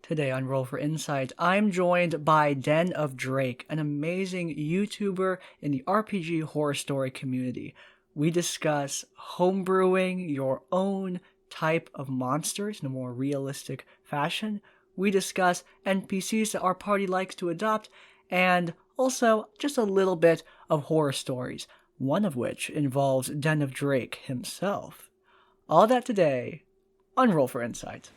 Today on Roll for Insight, I'm joined by Den of Drake, an amazing YouTuber in the RPG horror story community. We discuss homebrewing your own type of monsters in a more realistic fashion. We discuss NPCs that our party likes to adopt, and also just a little bit of horror stories, one of which involves Den of Drake himself. All that today on Roll for Insight.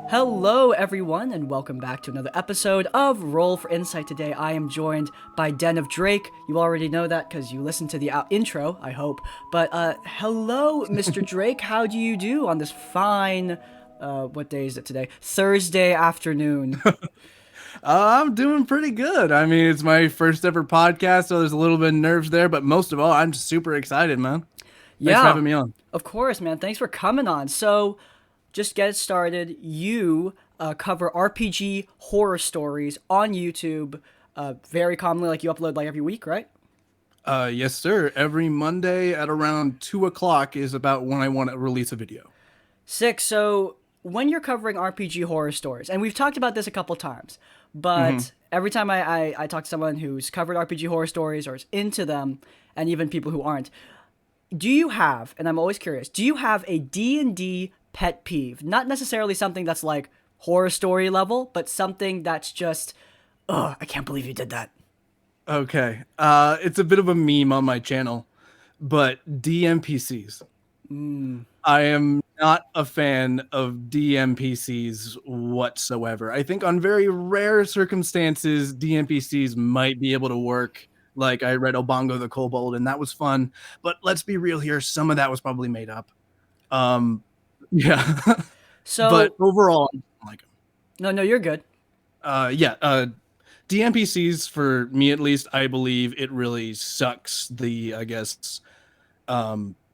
Hello, everyone, and welcome back to another episode of Roll for Insight. Today, I am joined by Den of Drake. You already know that because you listened to the intro, I hope. But hello, Mr. Drake. How do you do on this fine, what day is it today? Thursday afternoon. I'm doing pretty good. I mean, it's my first ever podcast, so there's a little bit of nerves there, but most of all, I'm super excited, man. Thanks for Yeah, having me on. of course, man. Thanks for coming on. So, just get it started. You cover RPG horror stories on YouTube very commonly, like you upload like every week, right? Yes, sir. Every Monday at around 2 o'clock is about when I want to release a video. Sick. So when you're covering RPG horror stories, and we've talked about this a couple times, hmm but every time I talk to someone who's covered RPG horror stories or is into them, and even people who aren't, do you have, and I'm always curious, do you have a D&D pet peeve? Not necessarily something that's like horror story level, but something that's just, ugh, I can't believe you did that. Okay. It's a bit of a meme on my channel, but DMPCs. I am not a fan of DMPCs whatsoever. I think on very rare circumstances, DMPCs might be able to work. Like I read Obongo the Kobold, and that was fun. But let's be real here, some of that was probably made up. Um, yeah. But So, overall, I don't like them. no, you're good. Yeah. DMPCs for me at least, I believe it really sucks the, I guess,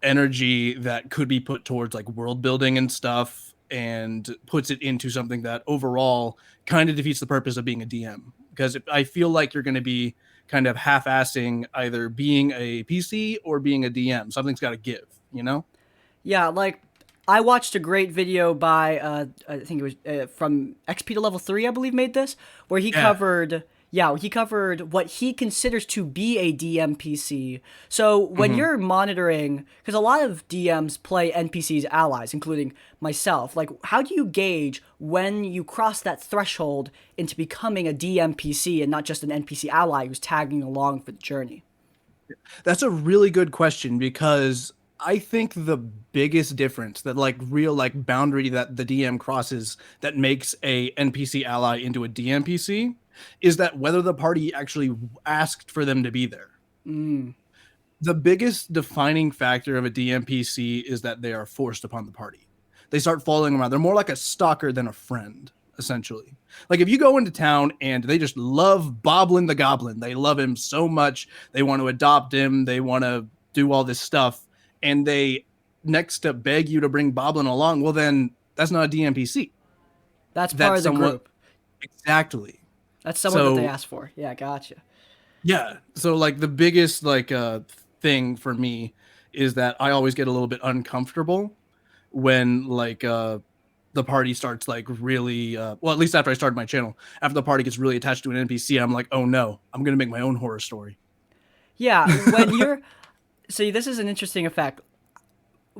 energy that could be put towards like world building and stuff and puts it into something that overall kind of defeats the purpose of being a DM. Because I feel like you're going to be kind of half-assing either being a PC or being a DM. Something's got to give, you know? Yeah, like I watched a great video by I think it was from XP to level 3, I believe, made this, where Yeah. he covered what he considers to be a DMPC. So when hmm you're monitoring, because a lot of DMs play NPCs allies, including myself, like how do you gauge when you cross that threshold into becoming a DMPC and not just an NPC ally who's tagging along for the journey? That's a really good question because I think the biggest difference that like real like boundary that the DM crosses that makes a NPC ally into a DMPC is that whether the party actually asked for them to be there. The biggest defining factor of a DMPC is that they are forced upon the party. They start following around. They're more like a stalker than a friend, essentially. Like if you go into town and they just love Boblin the Goblin, they love him so much, they want to adopt him, they want to do all this stuff, and they next to beg you to bring Boblin along, well then that's not a DMPC. That's part That's of the someone group. exactly. That's someone that they So asked for. Yeah, gotcha. yeah. So like the biggest like thing for me is that I always get a little bit uncomfortable when like the party starts like really well, at least after I started my channel, after the party gets really attached to an NPC, I'm like, oh no, I'm gonna make my own horror story. Yeah, when you're see, this is an interesting effect.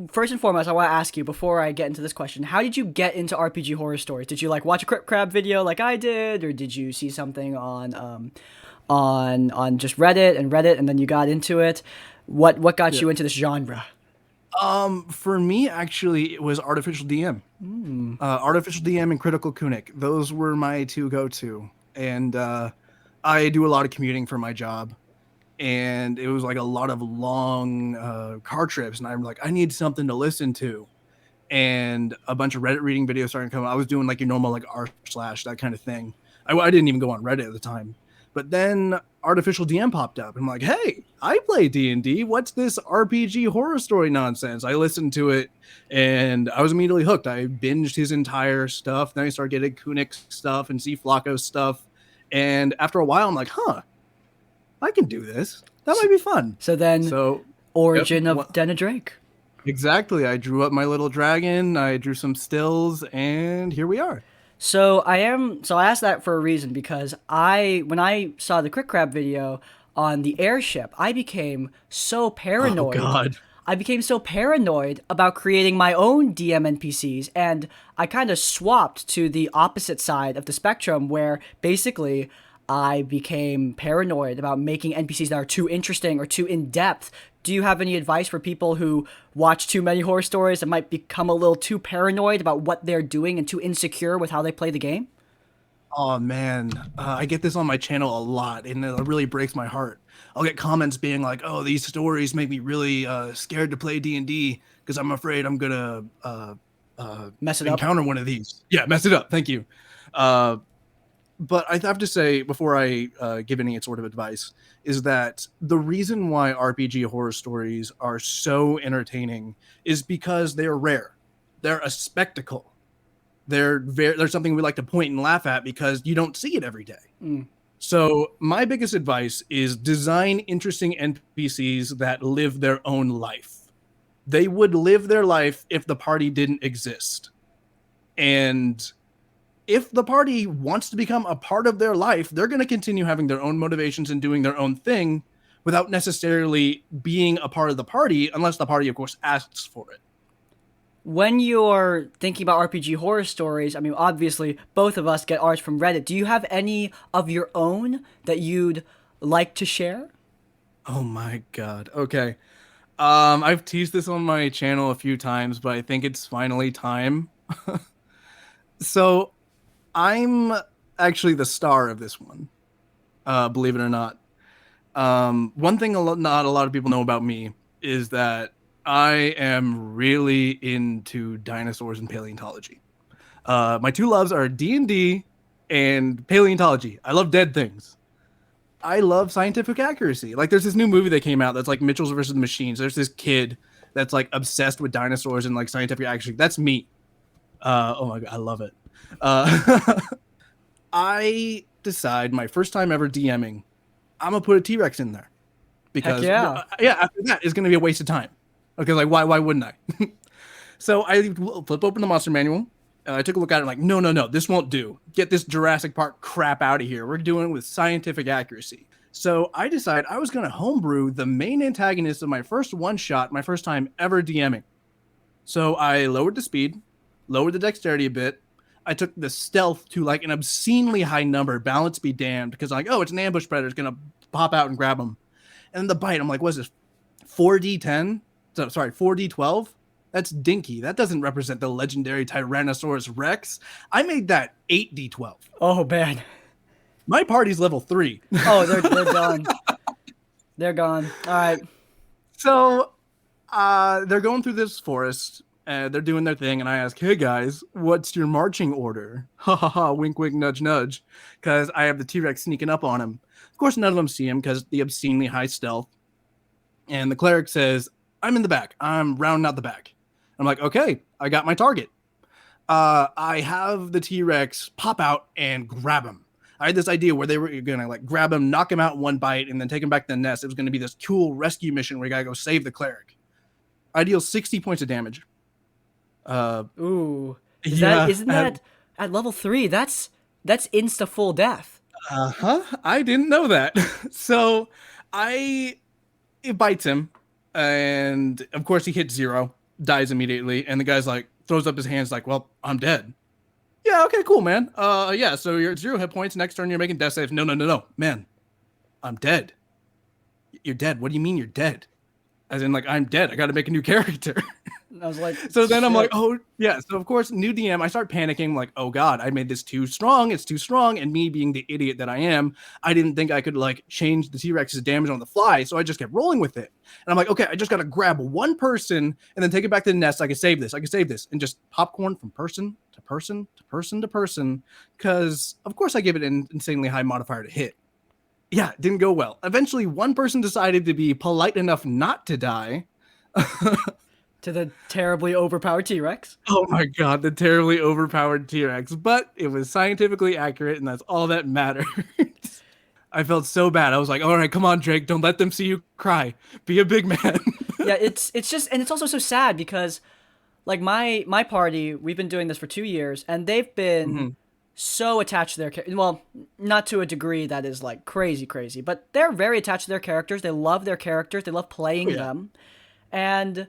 First and foremost, I want to ask you before I get into this question: how did you get into RPG horror stories? Did you like watch a Crypt Crab video like I did, or did you see something on just Reddit and Reddit, and then you got into it? What got Yeah. you into this genre? For me actually it was Artificial DM. Artificial DM and Critical Kunich. Those were my two go-to. And I do a lot of commuting for my job. And it was like a lot of long car trips. And I'm like, I need something to listen to. And a bunch of Reddit reading videos started coming. I was doing like your normal like r slash that kind of thing. I didn't even go on Reddit at the time, but then Artificial DM popped up. I'm like, hey, I play D&D. What's this RPG horror story nonsense? I listened to it and I was immediately hooked. I binged his entire stuff. Then I started getting Kunix stuff and C Flacco stuff. And after a while, I'm like, huh, I can do this. That might be fun. So then, So Yep. origin of Den of Drake. Exactly. I drew up my little dragon. I drew some stills, and here we are. So I asked that for a reason because when I saw the Quick Crab video on the airship, I became so Oh paranoid. God. I became so paranoid about creating my own DM NPCs, and I kind of swapped to the opposite side of the spectrum where basically I became paranoid about making NPCs that are too interesting or too in depth. Do you have any advice for people who watch too many horror stories and might become a little too paranoid about what they're doing and too insecure with how they play the game? Oh man, I get this on my channel a lot, and it really breaks my heart. I'll get comments being like, "Oh, these stories make me really scared to play D&D because I'm afraid I'm gonna Mess it up? encounter one of these." Yeah, mess it up. Thank you. Uh, but I have to say, before I give any sort of advice, is that the reason why RPG horror stories are so entertaining is because they're rare. They're a spectacle. They're something we like to point and laugh at because you don't see it every day. So my biggest advice is design interesting NPCs that live their own life. They would live their life if the party didn't exist. And if the party wants to become a part of their life, they're going to continue having their own motivations and doing their own thing without necessarily being a part of the party, unless the party, of course, asks for it. When you're thinking about RPG horror stories, I mean, obviously, both of us get ours from Reddit. Do you have any of your own that you'd like to share? Oh my God. Okay. I've teased this on my channel a few times, but I think it's finally time. So I'm actually the star of this one, believe it or not. One thing not a lot of people know about me is that I am really into dinosaurs and paleontology. My two loves are D&D and paleontology. I love dead things. I love scientific accuracy. Like, there's this new movie that came out that's like Mitchell's versus the Machines. There's this kid that's like obsessed with dinosaurs and like scientific accuracy. That's me. Oh my God, I love it. I decide my first time ever DMing, I'm gonna put a T-Rex in there Heck because yeah. yeah, after that it's gonna be a waste of time. Okay, like why wouldn't I? So I flip open the monster manual. I took a look at it like, no, this won't do. Get this Jurassic Park crap out of here. We're doing it with scientific accuracy. So I decided I was going to homebrew the main antagonist of my first one shot, my first time ever DMing. So I lowered the speed, lowered the dexterity a bit. I took the stealth to like an obscenely high number, balance be damned, because like, oh, it's an ambush predator, it's going to pop out and grab him. And then the bite, I'm like, what's this, 4d10? So, sorry, 4d12? That's dinky. That doesn't represent the legendary Tyrannosaurus Rex. I made that 8d12. Oh, man. My party's level 3. Oh, they're done. They're gone. All right. So they're going through this forest. They're doing their thing. And I ask, hey, guys, what's your marching order? Ha, ha, ha, wink, wink, nudge, nudge. Because I have the T-Rex sneaking up on him. Of course, none of them see him because the obscenely high stealth. And the cleric says, I'm in the back. I'm rounding out the back. I'm like, okay, I got my target. I have the T-Rex pop out and grab him. I had this idea where they were going to like grab him, knock him out in one bite, and then take him back to the nest. It was going to be this cool rescue mission where you got to go save the cleric. I deal 60 points of damage. Ooh. Yeah, Isn't that at level 3? That's insta full death. I didn't know that. So it bites him, and of course he hits 0. Dies immediately, and the guy's like throws up his hands like, well, I'm dead. Yeah, okay, cool, man. Yeah, so you're at 0 hit points. Next turn you're making death saves. No, man, I'm dead. You're dead. What do you mean you're dead? As in, like, I'm dead. I got to make a new character. I was like, So then I'm shit. like, oh yeah. So of course, new DM. I start panicking, like, oh god, I made this too strong. It's too strong. And me being the idiot that I am, I didn't think I could like change the T-Rex's damage on the fly. So I just kept rolling with it. And I'm like, okay, I just got to grab one person and then take it back to the nest. I can save this. And just popcorn from person to person to person to person. Because of course I give it an insanely high modifier to hit. Yeah, it didn't go well. Eventually, one person decided to be polite enough not to die. To the terribly overpowered T-Rex. Oh my god, the terribly overpowered T-Rex. But it was scientifically accurate, and that's all that matters. I felt so bad. I was like, all right, come on, Drake. Don't let them see you cry. Be a big man. Yeah, it's just, and it's also so sad because like my party, we've been doing this for 2 years, and they've been Mhm. so attached to their well, not to a degree that is like crazy crazy, but they're very attached to their characters. They love their characters. They love Oh playing yeah. them, and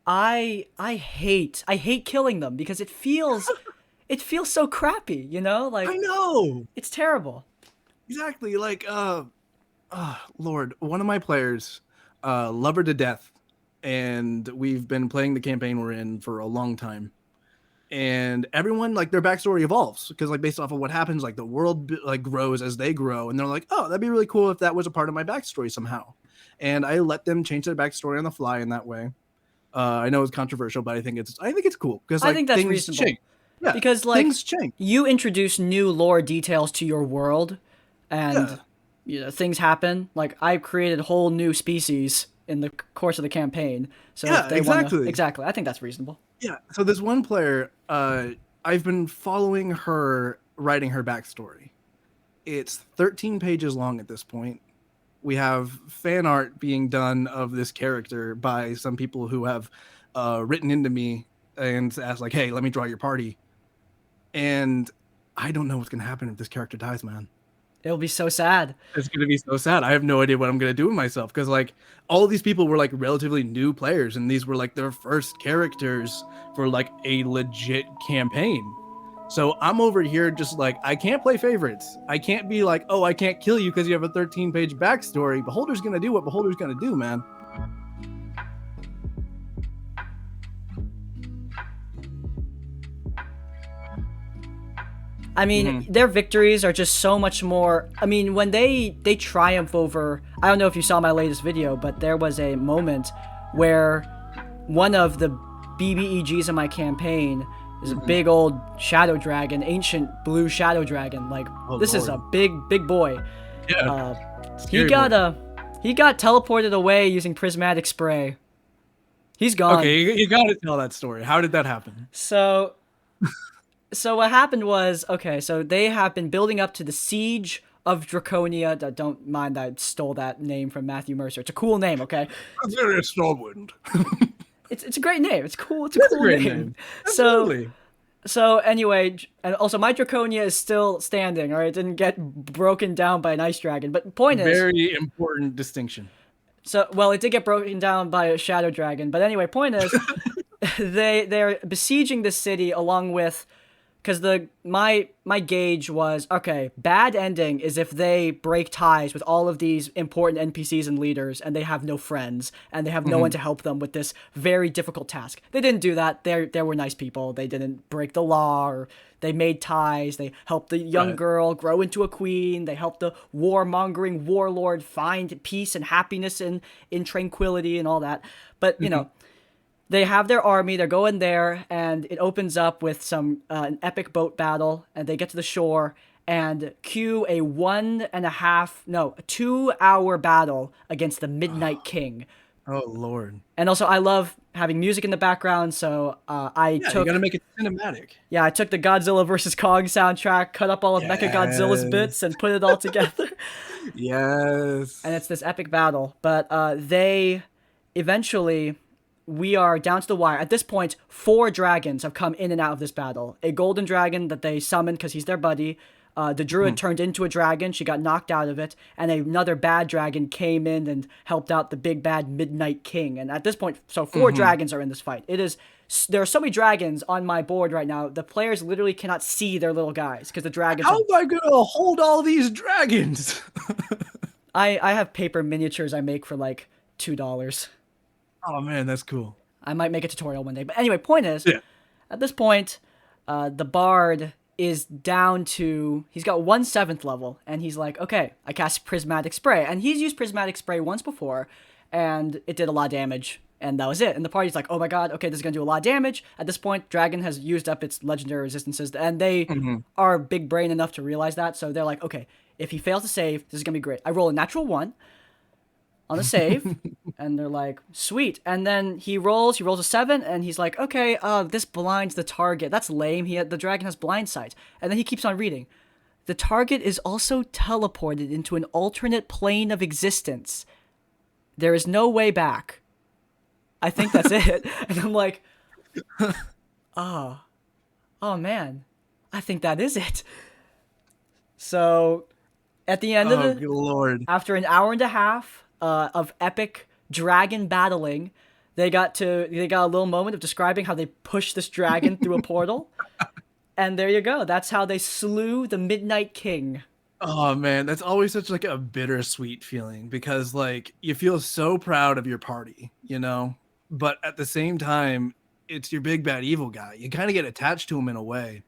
I hate killing them because it feels so crappy. I Like know. it's terrible. Exactly. Like Lord, one of my players, love her to death, and we've been playing the campaign we're in for a long time. And everyone, like, their backstory evolves because, like, based off of what happens, like the world like grows as they grow, and they're like, oh, that'd be really cool if that was a part of my backstory somehow. And I let them change their backstory on the fly in that way. I know it's controversial, but I think it's cool because I like think that's things reasonable change. Yeah, because like things change. you introduce new lore details to your world, and Yeah, things happen. Like I've created a whole new species in the course of the campaign. So if yeah, they want to, exactly. exactly, I think that's reasonable. Yeah. So this one player, I've been following her, writing her backstory. It's 13 pages long at this point. We have fan art being done of this character by some people who have written into me and asked, like, hey, let me draw your party. And I don't know what's going to happen if this character dies, man. It'll be so sad. It's going to be so sad. I have no idea what I'm going to do with myself because, like, all of these people were, like, relatively new players, and these were, like, their first characters for, like, a legit campaign. So I'm over here just like, I can't play favorites. I can't be like, oh, I can't kill you because you have a 13-page backstory. Beholder's going to do what Beholder's going to do, man. I mean, their victories are just so much more. I mean, when they triumph over. I don't know if you saw my latest video, but there was a moment where one of the BBEGs in my campaign is a big old shadow dragon, ancient blue shadow dragon. Like Oh, this is a Lord. big boy. Yeah. He Scary got boy. he got teleported away using prismatic spray. He's gone. Okay, you got to tell that story. How did that happen? So what happened was, okay, so they have been building up to the siege of Draconia. Don't mind that I stole that name from Matthew Mercer. It's a cool name, okay? Very Stormwind. It's a great name. It's cool. It's a That's a cool great name. name. So Absolutely. so anyway, and also my Draconia is still standing. All right, it didn't get broken down by an ice dragon. But the point is, Very important distinction. so well, it did get broken down by a shadow dragon. But anyway, point is, they're besieging the city along with, because my gauge was, okay, bad ending is if they break ties with all of these important NPCs and leaders and they have no friends and they have no one to help them with this very difficult task. They didn't do that. They were nice people. They didn't break the law, or they made ties. They helped the young Right. girl grow into a queen. They helped the warmongering warlord find peace and happiness in tranquility and all that. But they have their army. They're going there, and it opens up with an epic boat battle. And they get to the shore and cue a 2-hour battle against the Midnight King. Oh, Lord. And also, I love having music in the background, so Yeah, you got to make it cinematic. I took the Godzilla vs Kong soundtrack, cut up all of Mecha Godzilla's bits, Yes. and put it all together. Yes. And it's this epic battle. But they eventually, we are down to the wire. At this point, 4 dragons have come in and out of this battle. A golden dragon that they summoned because he's their buddy. The druid turned into a dragon. She got knocked out of it. And another bad dragon came in and helped out the big bad Midnight King. And at this point, so 4 dragons are in this fight. There are so many dragons on my board right now. The players literally cannot see their little guys because the dragons How am I going to hold all these dragons? I have paper miniatures I make for like $2. Oh, man, that's cool. I might make a tutorial one day. But anyway, point is, Yeah. at this point, the bard is down to, he's got 1/7 level, and he's like, okay, I cast Prismatic Spray. And he's used Prismatic Spray once before, and it did a lot of damage, and that was it. And the party's like, oh my god, okay, this is going to do a lot of damage. At this point, Dragon has used up its legendary resistances, and they are big brain enough to realize that, so they're like, okay, if he fails to save, this is going to be great. I roll a natural 1 on a save, and they're like, sweet. And then he rolls a 7, and he's like, okay, this blinds the target. That's lame. The dragon has blind sight. And then he keeps on reading. The target is also teleported into an alternate plane of existence. There is no way back. I think that's it. And I'm like, oh, oh man, I think that is it. So at the end of Oh, the, good lord. after an hour and a half of epic dragon battling, they got a little moment of describing how they pushed this dragon through a portal, and there you go. That's how they slew the Midnight King. Oh man, that's always such like a bittersweet feeling because like you feel so proud of your party, you know, but at the same time, it's your big bad evil guy. You kind of get attached to him in a way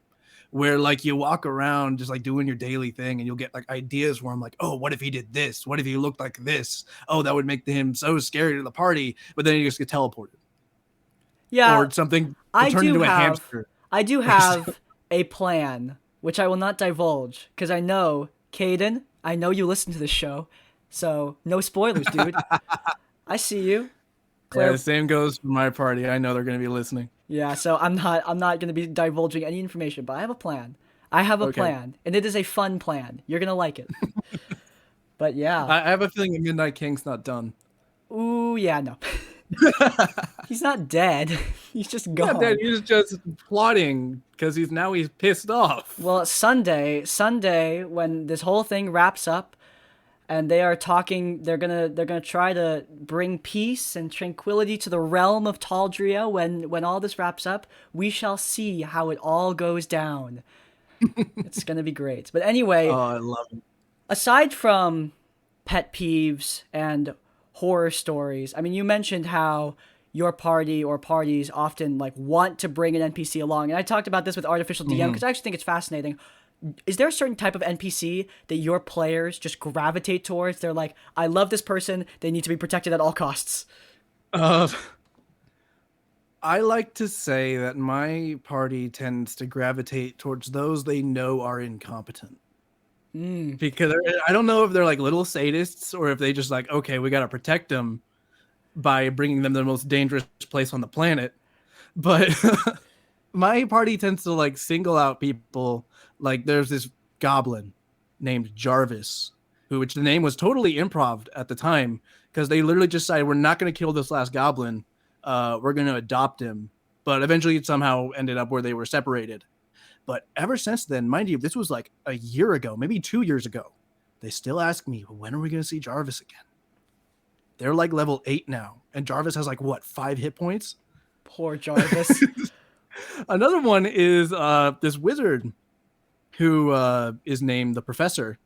where like you walk around just like doing your daily thing and you'll get like ideas where I'm like, oh, what if he did this? What if he looked like this? Oh, that would make him so scary to the party. But then you just get teleported Yeah, or something will I turn do into a have hamster. I do have a plan, which I will not divulge because I know Caden. I know you listen to this show, so no spoilers, dude. I see you, Yeah, the Claire. same goes for my party. I know they're going to be listening. Yeah, so I'm not gonna be divulging any information, but I have a plan. I have a Okay. plan, and it is a fun plan. You're gonna like it. But yeah, I have a feeling the Midnight King's not done. ooh yeah, no, he's not dead. He's just Yeah, Dad, gone. he's just plotting because he's pissed off. Well, Sunday, when this whole thing wraps up, and they are talking, they're gonna try to bring peace and tranquility to the realm of Taldria. When all this wraps up, we shall see how it all goes down. It's gonna be great. But Oh, anyway, I love it. aside from pet peeves and horror stories, I mean, you mentioned how your party or parties often like want to bring an NPC along, and I talked about this with Artificial DM Mhm. because I actually think it's fascinating. Is there a certain type of NPC that your players just gravitate towards? They're like, I love this person. They need to be protected at all costs. Uh, I like to say that my party tends to gravitate towards those they know are incompetent. Because I don't know if they're like little sadists or if they just like, okay, we got to protect them by bringing them to the most dangerous place on the planet. But my party tends to like single out people. Like there's this goblin named Jarvis, which the name was totally improv at the time because they literally just decided we're not going to kill this last goblin. We're going to adopt him. But eventually it somehow ended up where they were separated. But ever since then, mind you, this was like a year ago, maybe 2 years ago. They still ask me, when are we going to see Jarvis again? They're like level 8 now. And Jarvis has like, what, 5 hit points? Poor Jarvis. Another one is this wizard who is named the Professor,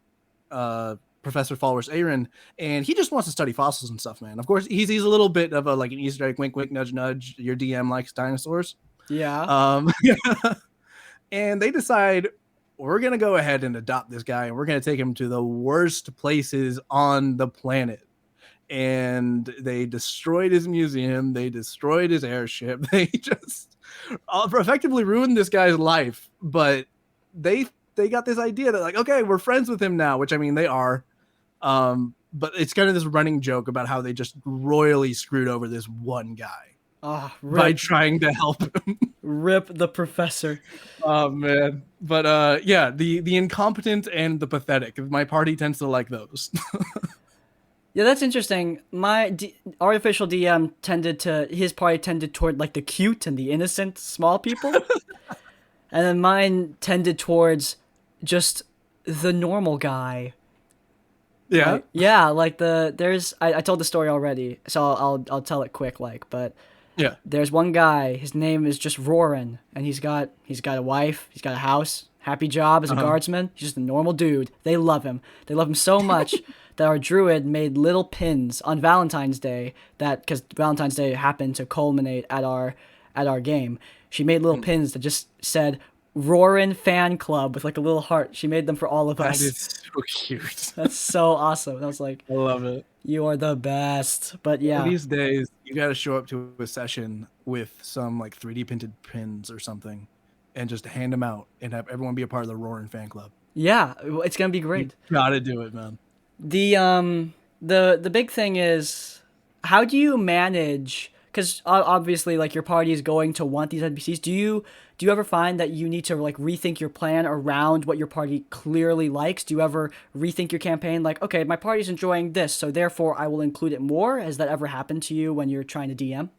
Professor Followers Aaron, and he just wants to study fossils and stuff, man. Of course, he's a little bit of a like an Easter egg, wink, wink, nudge, nudge. Your DM likes dinosaurs. Yeah. Um, and they decide we're gonna go ahead and adopt this guy, and we're gonna take him to the worst places on the planet. And they destroyed his museum. They destroyed his airship. They just effectively ruined this guy's life. But they got this idea that like, okay, we're friends with him now, which I mean they are. But it's kind of this running joke about how they just royally screwed over this one guy Ah, by rip, trying to help him. rip the professor. Oh man. But yeah, the incompetent and the pathetic. My party tends to like those. Yeah, that's interesting. Artificial DM his party tended toward like the cute and the innocent small people, and then mine tended towards just the normal guy. Yeah. Like, yeah, like I told the story already, so I'll tell it quick, like, but Yeah. there's one guy. His name is just Roran, and he's got a wife. He's got a house. Happy job as a guardsman. He's just a normal dude. They love him. They love him so much that our druid made little pins on Valentine's Day. Because Valentine's Day happened to culminate at our game. She made little pins that just said Roran Fan Club with like a little heart. She made them for all of That us. is so cute. That's so awesome. I was like, I love it. you are the best. But One of yeah. these days, you got to show up to a session with some like 3D printed pins or something, and just hand them out and have everyone be a part of the Roaring fan club. Yeah, it's gonna be great. You gotta do it, man. The big thing is, how do you manage? Because obviously, like your party is going to want these NPCs. Do you ever find that you need to like rethink your plan around what your party clearly likes? Do you ever rethink your campaign? Like, okay, my party's enjoying this, so therefore I will include it more. Has that ever happened to you when you're trying to DM?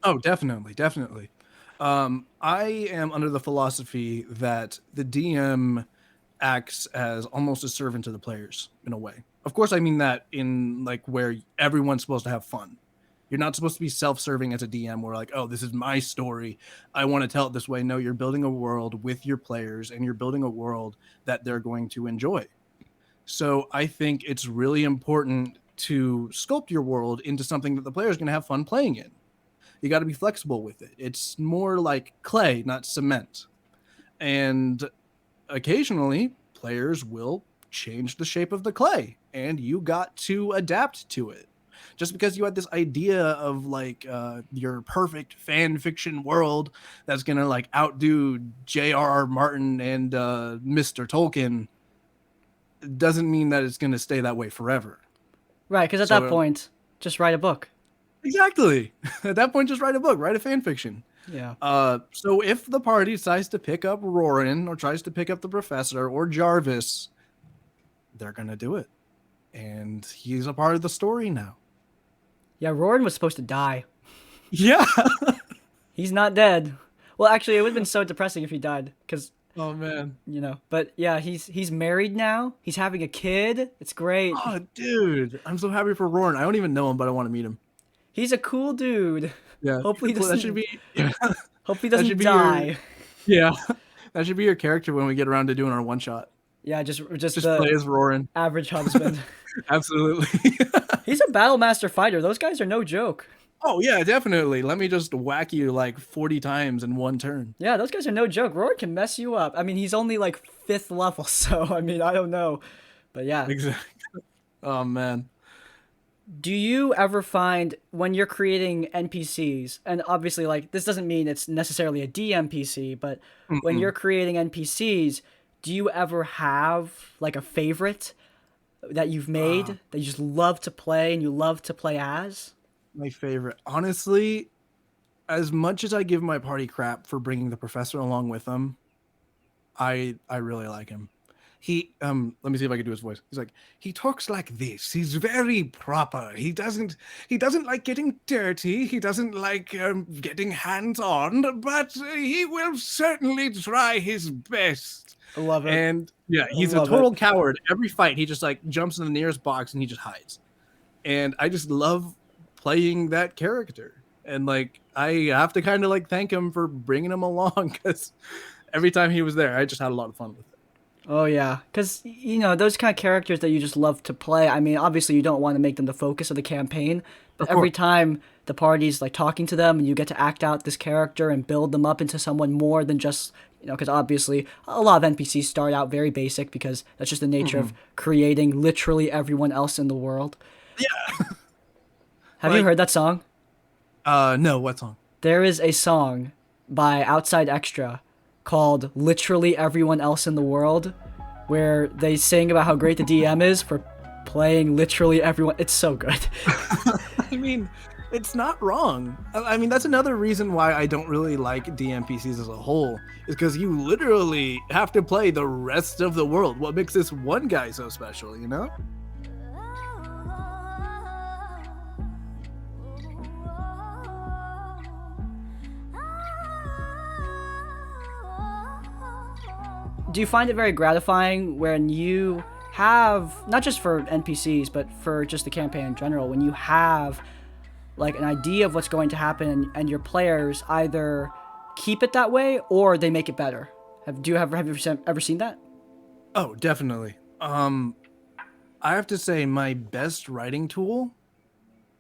Oh, definitely, definitely. I am under the philosophy that the DM acts as almost a servant to the players in a way. Of course, I mean that in like where everyone's supposed to have fun. You're not supposed to be self-serving as a DM where like, oh, this is my story. I want to tell it this way. No, you're building a world with your players and you're building a world that they're going to enjoy. So I think it's really important to sculpt your world into something that the player's going to have fun playing in. You got to be flexible with it. It's more like clay, not cement. And occasionally, players will change the shape of the clay, and you got to adapt to it. Just because you had this idea of like your perfect fan fiction world that's gonna like outdo J.R.R. Martin and Mr. Tolkien doesn't mean that it's gonna stay that way forever. Right, because at that So point, just write a book. exactly, at that point, just write a book, write a fan fiction. Yeah. So if the party decides to pick up Roran or tries to pick up the professor or Jarvis, they're gonna do it, and he's a part of the story now. Yeah, Roran was supposed to die. Yeah. He's not dead. Well, actually, it would have been so depressing if he died, because Oh man. But yeah, he's married now. He's having a kid. It's great. Oh dude, I'm so happy for Roran. I don't even know him, but I want to meet him. He's a cool dude. Yeah. Hopefully, he Well, that doesn't. should be. Yeah. Hopefully, he That doesn't should be die. Yeah. That should be your character when we get around to doing our one shot. Yeah, just Just the play as Roran. average husband. Absolutely. He's a battle master fighter. Those guys are no joke. Oh yeah, definitely. Let me just whack you like 40 times in one turn. Yeah, those guys are no joke. Roran can mess you up. I mean, he's only like 5th level, so I mean, I don't know. But yeah. Exactly. Oh man. Do you ever find when you're creating NPCs, and obviously, like, this doesn't mean it's necessarily a DMPC, but when Mm-mm. you're creating NPCs, do you ever have like a favorite that you've made that you just love to play and you love to play as? My favorite. Honestly, as much as I give my party crap for bringing the professor along with them, I really like him. He let me see if I can do his voice. He's like, he talks like this. He's very proper. He doesn't like getting dirty. He doesn't like getting hands on, but he will certainly try his best. I love it. And yeah, I he's a love total it. coward. Every fight, he just like jumps in the nearest box and he just hides. And I just love playing that character. And like I have to kind of like thank him for bringing him along because every time he was there, I just had a lot of fun with it. Oh yeah, because those kind of characters that you just love to play. I mean, obviously you don't want to make them the focus of the campaign, but Of every course. time the party's like talking to them and you get to act out this character and build them up into someone more than just because obviously a lot of NPCs start out very basic because that's just the nature of creating literally everyone else in the world. Yeah. Have you Like- heard that song? No, what song? There is a song by Outside Extra called Literally Everyone Else in the World, where they sing about how great the DM is for playing literally everyone. It's so good. I mean, it's not wrong. I mean, that's another reason why I don't really like DMPCs as a whole, is because you literally have to play the rest of the world. What makes this one guy so special, you know? Do you find it very gratifying when you have, not just for NPCs, but for just the campaign in general, when you have like an idea of what's going to happen and your players either keep it that way or they make it better? Have you ever seen that? Oh, definitely. I have to say my best writing tool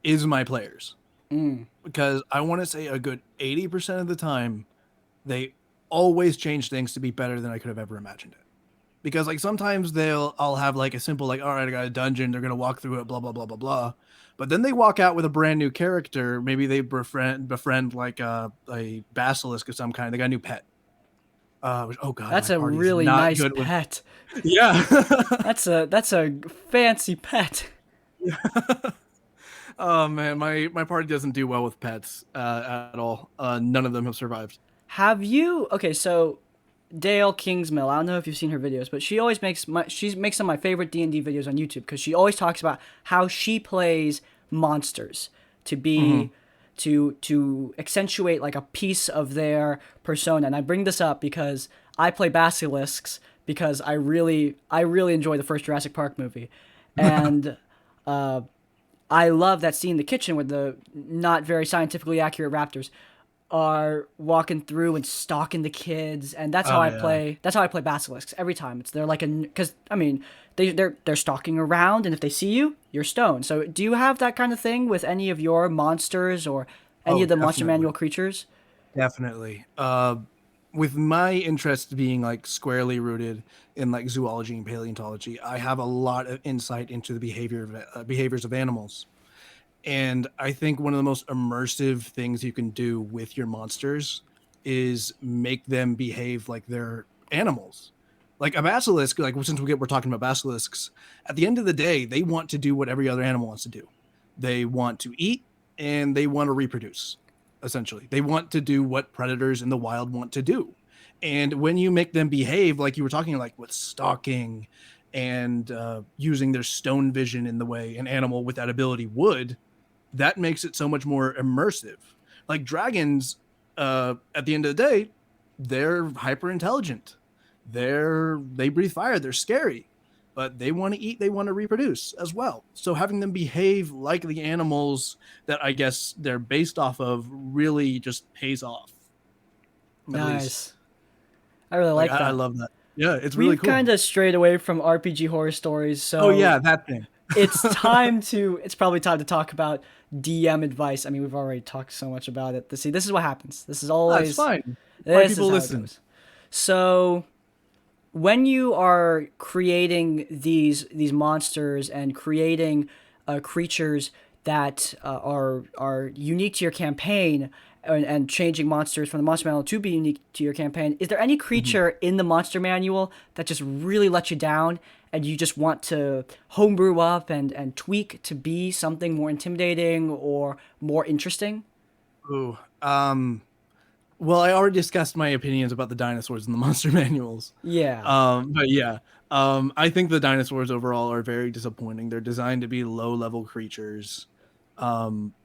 is my players. Because I want to say a good 80% of the time, they always change things to be better than I could have ever imagined it. Because like sometimes I'll have like a simple like, all right, I got a dungeon, they're gonna walk through it, blah blah blah blah blah. But then they walk out with a brand new character. Maybe they befriend like a basilisk of some kind. They got a new pet. Oh god, That's my a party's really not nice good with- pet. Yeah. That's a fancy pet. Oh man, my party doesn't do well with pets at all. None of them have survived. Have you? Okay, so Dale Kingsmill. I don't know if you've seen her videos, but she always makes some of my favorite D&D videos on YouTube because she always talks about how she plays monsters to be to accentuate like a piece of their persona. And I bring this up because I play basilisks because I really enjoy the first Jurassic Park movie, and I love that scene in the kitchen where the not very scientifically accurate raptors are walking through and stalking the kids, and that's how Oh I yeah. play. That's how I play basilisks every time. It's they're like a because I mean they're stalking around, and if they see you, you're stoned. So do you have that kind of thing with any of your monsters or any Oh, of the monster definitely. manual creatures? Definitely. With my interest being like squarely rooted in like zoology and paleontology, I have a lot of insight into the behaviors of animals. And I think one of the most immersive things you can do with your monsters is make them behave like they're animals. Like a basilisk, like since we're talking about basilisks, at the end of the day, they want to do what every other animal wants to do. They want to eat and they want to reproduce. Essentially, they want to do what predators in the wild want to do. And when you make them behave like you were talking, like with stalking and using their stone vision in the way an animal with that ability would, that makes it so much more immersive. Like dragons, at the end of the day, they're hyper intelligent. They breathe fire. They're scary, but they want to eat. They want to reproduce as well. So having them behave like the animals that I guess they're based off of really just pays off. At least, Nice. I really like like I that. love that. Yeah, it's really We've cool. kind of strayed away from RPG horror stories, Oh so yeah, that thing. it's probably time to talk about DM advice. I mean, we've already talked so much about it. See, this is what happens. That's fine. Why This is people how it listen? goes. So when you are creating these monsters and creating creatures that are unique to your campaign, and changing monsters from the monster manual to be unique to your campaign, is there any Mhm. creature in the monster manual that just really let you down and you just want to homebrew up and tweak to be something more intimidating or more interesting? Ooh. Well, I already discussed my opinions about the dinosaurs in the monster manuals. Yeah. But yeah, I think the dinosaurs overall are very disappointing. They're designed to be low-level creatures,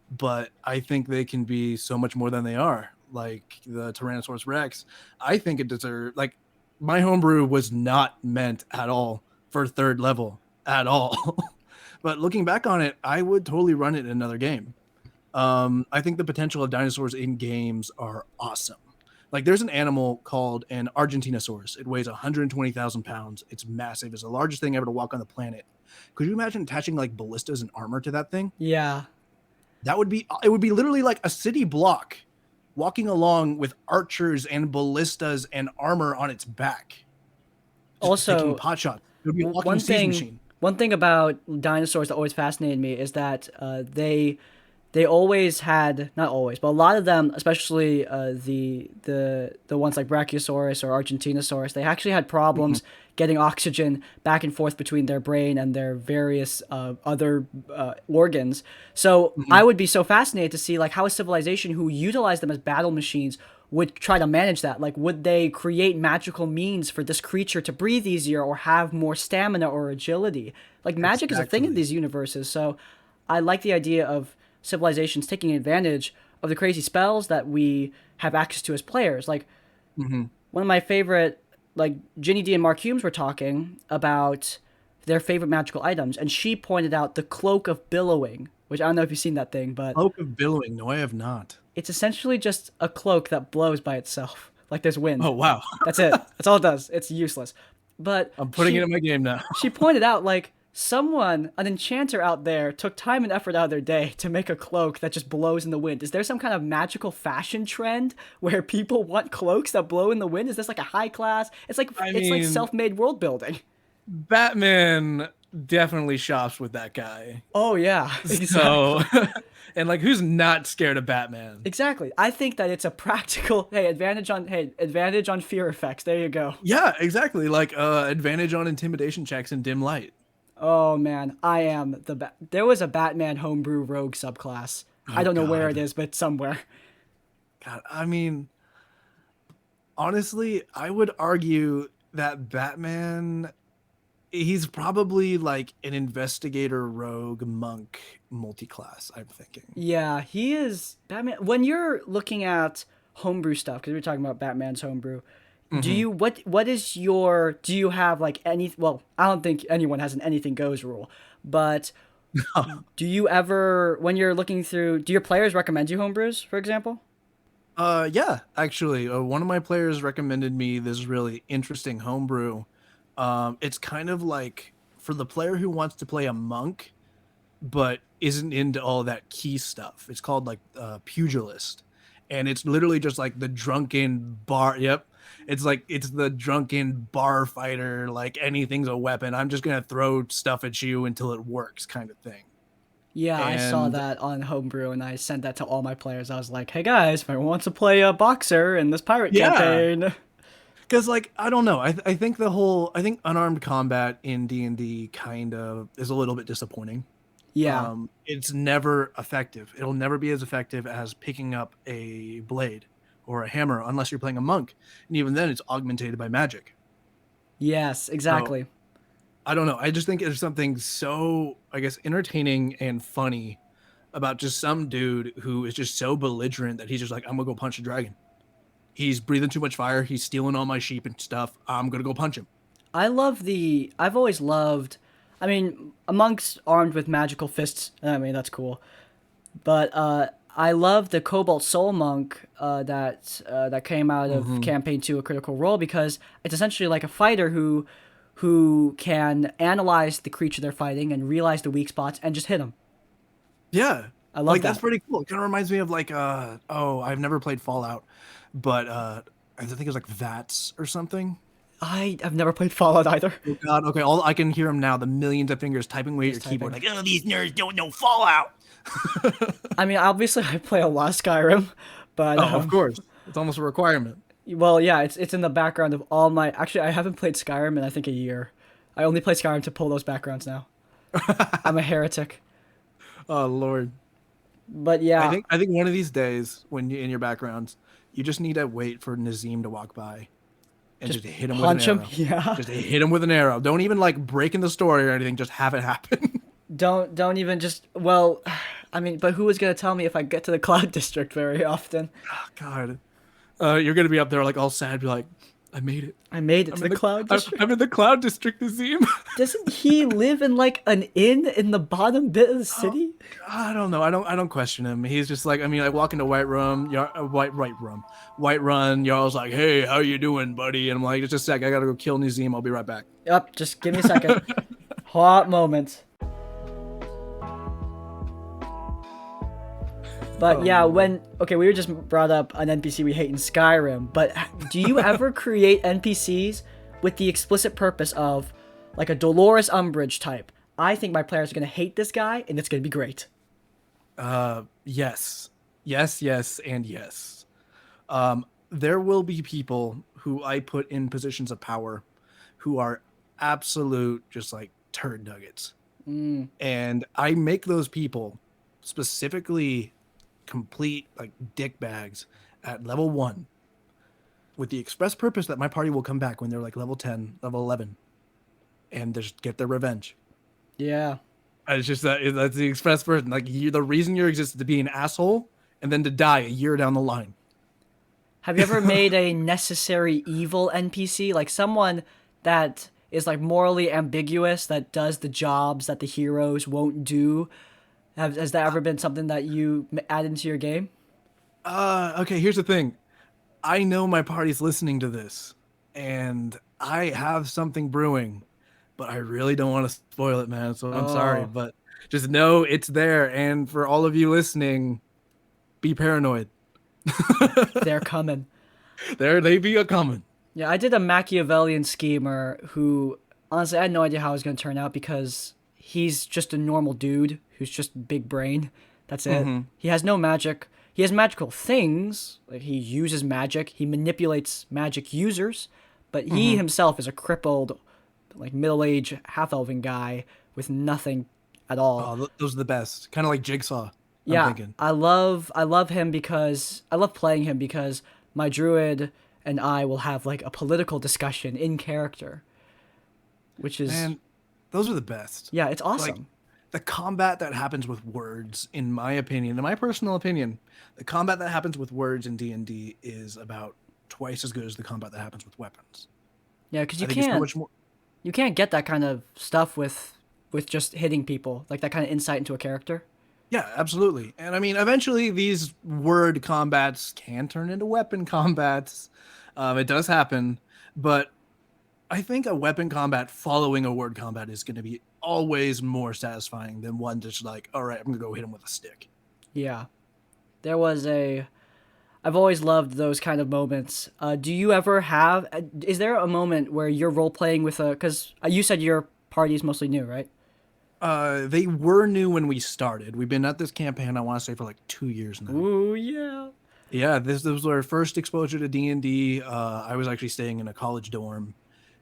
but I think they can be so much more than they are. Like the Tyrannosaurus Rex, I think it deserves like my homebrew was not meant at all for third level at all. But looking back on it, I would totally run it in another game. I think the potential of dinosaurs in games are awesome. Like there's an animal called an Argentinosaurus. It weighs 120,000 pounds. It's massive. It's the largest thing ever to walk on the planet. Could you imagine attaching like ballistas and armor to that thing? Yeah. It would be literally like a city block walking along with archers and ballistas and armor on its back, just taking Also, pot shots. It would be a walking one siege thing machine. one thing about dinosaurs that always fascinated me is that they always had, not always, but a lot of them, especially the ones like Brachiosaurus or Argentinosaurus, they actually had Mhm, problems getting oxygen back and forth between their brain and their various other organs. So mhm. I would be so fascinated to see like how a civilization who utilized them as battle machines would try to manage that. Like, would they create magical means for this creature to breathe easier or have more stamina or agility? Like, magic is a thing in Exactly. these universes, so I like the idea of civilizations taking advantage of the crazy spells that we have access to as players. Like Mhm. one of my favorite, like Ginny D and Mark Humes were talking about their favorite magical items, and she pointed out the Cloak of Billowing, which I don't know if you've seen that thing, but Cloak of Billowing. No, I have not. it's essentially just a cloak that blows by itself, like there's wind. Oh wow. That's it. That's all it does. It's useless. But I'm putting it in my game now. she pointed out like someone, an enchanter out there, took time and effort out of their day to make a cloak that just blows in the wind. Is there some kind of magical fashion trend where people want cloaks that blow in the wind? Is this like a high class? I It's like mean, self-made world building. Batman definitely shops with that guy. Oh yeah, So, exactly. and like, who's not scared of Batman? Exactly. I think that it's a practical advantage on fear effects. There you go. Yeah, exactly. Like, advantage on intimidation checks in dim light. Oh man, I am there was a Batman homebrew rogue subclass. I Oh don't know where it God, is, but it's somewhere. God. I mean, honestly, I would argue that Batman. He's probably like an investigator rogue monk multi-class, I'm thinking. Yeah, he is Batman. When you're looking at homebrew stuff, because we're talking about Batman's homebrew, do Hmm. you what is your do you have like any? Well, I don't think anyone has an anything goes rule, but do you ever when you're looking through, do your players recommend you homebrews, for example? Yeah, actually, one of my players recommended me this really interesting homebrew. It's kind of like for the player who wants to play a monk but isn't into all that key stuff. It's called like pugilist, and it's literally just like the drunken bar. Yep, it's like it's the drunken bar fighter. Like anything's a weapon. I'm just gonna throw stuff at you until it works, kind of thing. Yeah, I saw And that on homebrew, and I sent that to all my players. I was like, "Hey guys, if anyone wants to play a boxer in this pirate yeah, campaign." because like I don't know, I think I think unarmed combat in D&D kind of is a little bit disappointing. Yeah. It's never effective. It'll never be as effective as picking up a blade or a hammer unless you're playing a monk, and even then it's augmented by magic. Yes, So exactly. I don't know, I just think there's something so, I guess, entertaining and funny about just some dude who is just so belligerent that he's just like, I'm gonna go punch a dragon. He's breathing too much fire, he's stealing all my sheep and stuff, I'm gonna go punch him. I've always loved, I mean, amongst armed with magical fists, I mean, that's cool. But I love the Cobalt Soul Monk that came out of Hmm. Campaign 2, A Critical Role, because it's essentially like a fighter who can analyze the creature they're fighting and realize the weak spots and just hit them. Yeah. I love Like that's that. pretty cool. It kind of reminds me of like oh, I've never played Fallout, but I think it was like VATS or something. I have never played Fallout either. Oh god, okay, all I can hear him now, the millions of fingers typing away at Just your keyboard typing. like, oh, these nerds don't know Fallout. I mean, obviously, I play a lot of Skyrim, but Oh, of course. It's almost a requirement. well, yeah, it's in the background of all my. Actually, I haven't played Skyrim in I think a year. I only play Skyrim to pull those backgrounds now. I'm a heretic. Oh lord. But yeah, I think one of these days when you in your backgrounds, you just need to wait for Nazim to walk by and just just hit him with an punch him. arrow. Yeah. Just hit him with an arrow. Don't even like break in the story or anything, just have it happen. Don't even just. Well, I mean, but who is gonna tell me if I get to the Cloud District very often? Oh, god. You're gonna be up there like all sad, be like, I made it. I made it to the Cloud District. I'm in the Cloud District, Nazim. Doesn't he live in like an inn in the bottom bit of the Oh, city? I don't know. I don't question him. He's just like, I mean, I walk into White Room, White Run. Y'all's like, hey, how you doing, buddy? And I'm like, just a sec, I gotta go kill Nazim. I'll be right back. Yep, just give me a second. Hot moment. But Oh yeah, Lord. we were just brought up an NPC we hate in Skyrim, but do you ever create NPCs with the explicit purpose of like a Dolores Umbridge type? I think my players are gonna hate this guy, and it's gonna be great. Yes, yes, and yes. There will be people who I put in positions of power who are absolute just like turd nuggets, and I make those people specifically complete like dick bags at level 1 with the express purpose that my party will come back when they're like level 10, level 11, and just get their revenge. Yeah. It's just that's the express person. Like the reason you exist is to be an asshole and then to die a year down the line. Have you ever made a necessary evil NPC, like someone that is like morally ambiguous that does the jobs that the heroes won't do? Has that ever been something that you add into your game? Okay, here's the thing. I know my party's listening to this, and I have something brewing, but I really don't want to spoil it, man. So I'm sorry, Oh, but just know it's there. And for all of you listening, be paranoid. they're coming. There they be a coming. Yeah, I did a Machiavellian schemer who honestly I had no idea how it was going to turn out because he's just a normal dude who's just big brain. That's it. Hmm. He has no magic. He has magical things. Like he uses magic. He manipulates magic users, but he Hmm. himself is a crippled, like middle-aged half-elven guy with nothing at all. Oh, those are the best. Kind of like Jigsaw. I'm Yeah, thinking. I love him because I love playing him because my druid and I will have like a political discussion in character. which is And those are the best. yeah, it's Like awesome. the combat that happens with words, in my opinion, in my personal opinion, the combat that happens with words in D&D is about twice as good as the combat that happens with weapons. Yeah, because I think it's so much more. you can't get that kind of stuff with just hitting people, like that kind of insight into a character. Yeah, absolutely. And I mean, eventually these word combats can turn into weapon combats. It does happen, but I think a weapon combat following a word combat is going to be always more satisfying than one just like, all right, I'm going to go hit him with a stick. Yeah, there was a. I've always loved those kind of moments. Do you ever have? Is there a moment where you're role playing with a? Because you said your party is mostly new, right? They were new when we started. We've been at this campaign, I want to say, for like 2 years now. Ooh, yeah. Yeah, this was our first exposure to D&D. I was actually staying in a college dorm,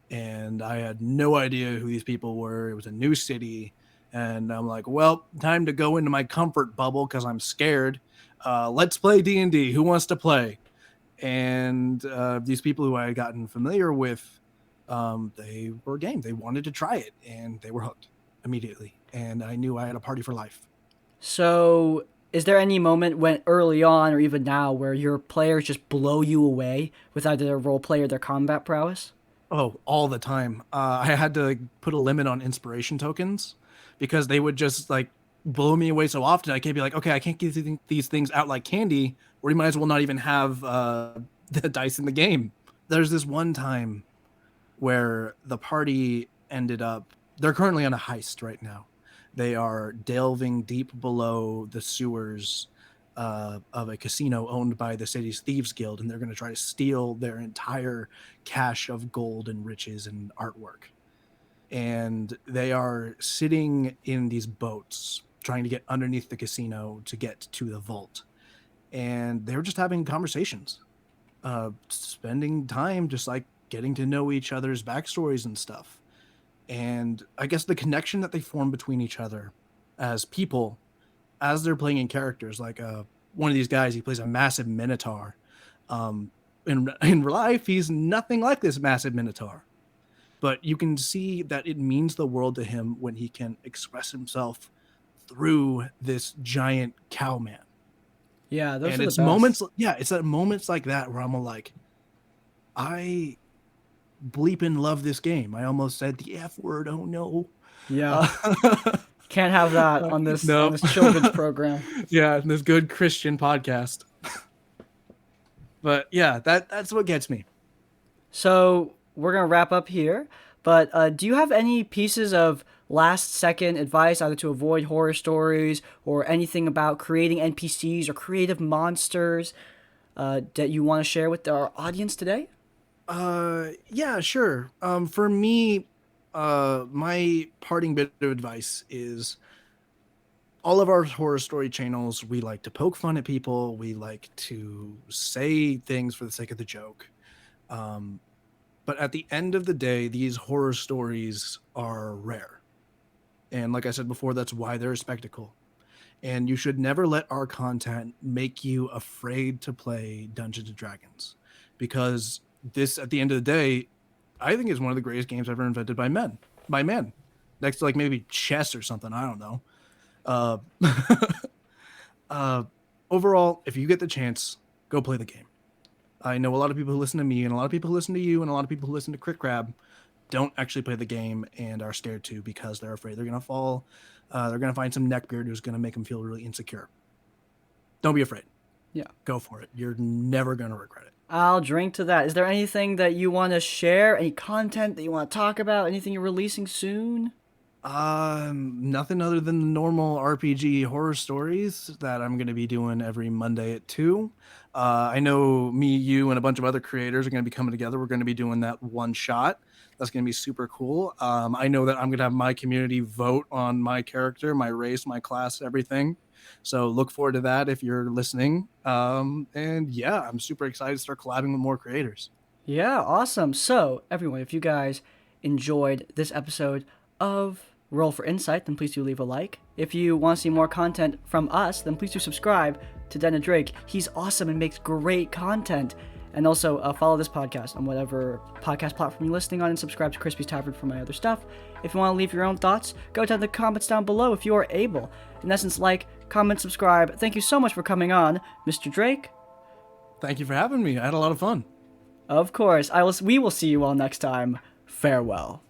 and I had no idea who these people were. It was a new city, and I'm like, well, time to go into my comfort bubble because I'm scared. Let's play D&D. Who wants to play? And these people who I had gotten familiar with, they were game. They wanted to try it, and they were hooked immediately. And I knew I had a party for life. So, is there any moment when early on or even now where your players just blow you away with either their role play or their combat prowess? Oh, all the time. I had to like, put a limit on inspiration tokens because they would just like blow me away so often. I can't be like, okay, I can't get these things out like candy, or you might as well not even have the dice in the game. There's this one time where the party ended up, they're currently on a heist right now. They are delving deep below the sewers of a casino owned by the city's thieves guild, and they're going to try to steal their entire cache of gold and riches and artwork. And they are sitting in these boats trying to get underneath the casino to get to the vault. And they were just having conversations, spending time just like getting to know each other's backstories and stuff. And I guess the connection that they form between each other as people, as they're playing in characters, like one of these guys, he plays a massive minotaur. In real life, he's nothing like this massive minotaur, but you can see that it means the world to him when he can express himself through this giant cow man. Yeah, those And are the it's best. moments, yeah, it's at moments like that where I'm like, I bleeping love this game. I almost said the F word. Oh no. Yeah, can't have that on No. this children's program. Yeah, this good Christian podcast. But yeah, that's what gets me. So we're gonna wrap up here. But do you have any pieces of last second advice, either to avoid horror stories or anything about creating NPCs or creative monsters that you want to share with our audience today? Yeah, sure. For me, my parting bit of advice is all of our horror story channels, we like to poke fun at people. We like to say things for the sake of the joke. But at the end of the day, these horror stories are rare. And like I said before, that's why they're a spectacle. And you should never let our content make you afraid to play Dungeons and Dragons, because this, at the end of the day, I think is one of the greatest games ever invented by men. By men, next to like maybe chess or something. I don't know. Uh, Overall, if you get the chance, go play the game. I know a lot of people who listen to me, and a lot of people who listen to you, and a lot of people who listen to Crit Crab don't actually play the game and are scared to because they're afraid they're gonna fall. They're gonna find some neckbeard who's gonna make them feel really insecure. Don't be afraid. Yeah. Go for it. You're never gonna regret it. I'll drink to that. Is there anything that you want to share? Any content that you want to talk about? Anything you're releasing soon? Nothing other than the normal RPG horror stories that I'm going to be doing every Monday at 2. I know me, you, and a bunch of other creators are going to be coming together. We're going to be doing that one shot. That's going to be super cool. I know that I'm going to have my community vote on my character, my race, my class, everything. So look forward to that if you're listening. And yeah, I'm super excited to start collabing with more creators. Yeah, awesome. So, everyone, if you guys enjoyed this episode of Roll for Insight, then please do leave a like. If you want to see more content from us, then please do subscribe to Den and Drake. He's awesome and makes great content. And also follow this podcast on whatever podcast platform you're listening on, and subscribe to Crispy's Tavern for my other stuff. If you want to leave your own thoughts, go down the comments down below if you are able. In essence, like, comment, subscribe. Thank you so much for coming on, Mr. Drake. Thank you for having me. I had a lot of fun. Of course. We will see you all next time. Farewell.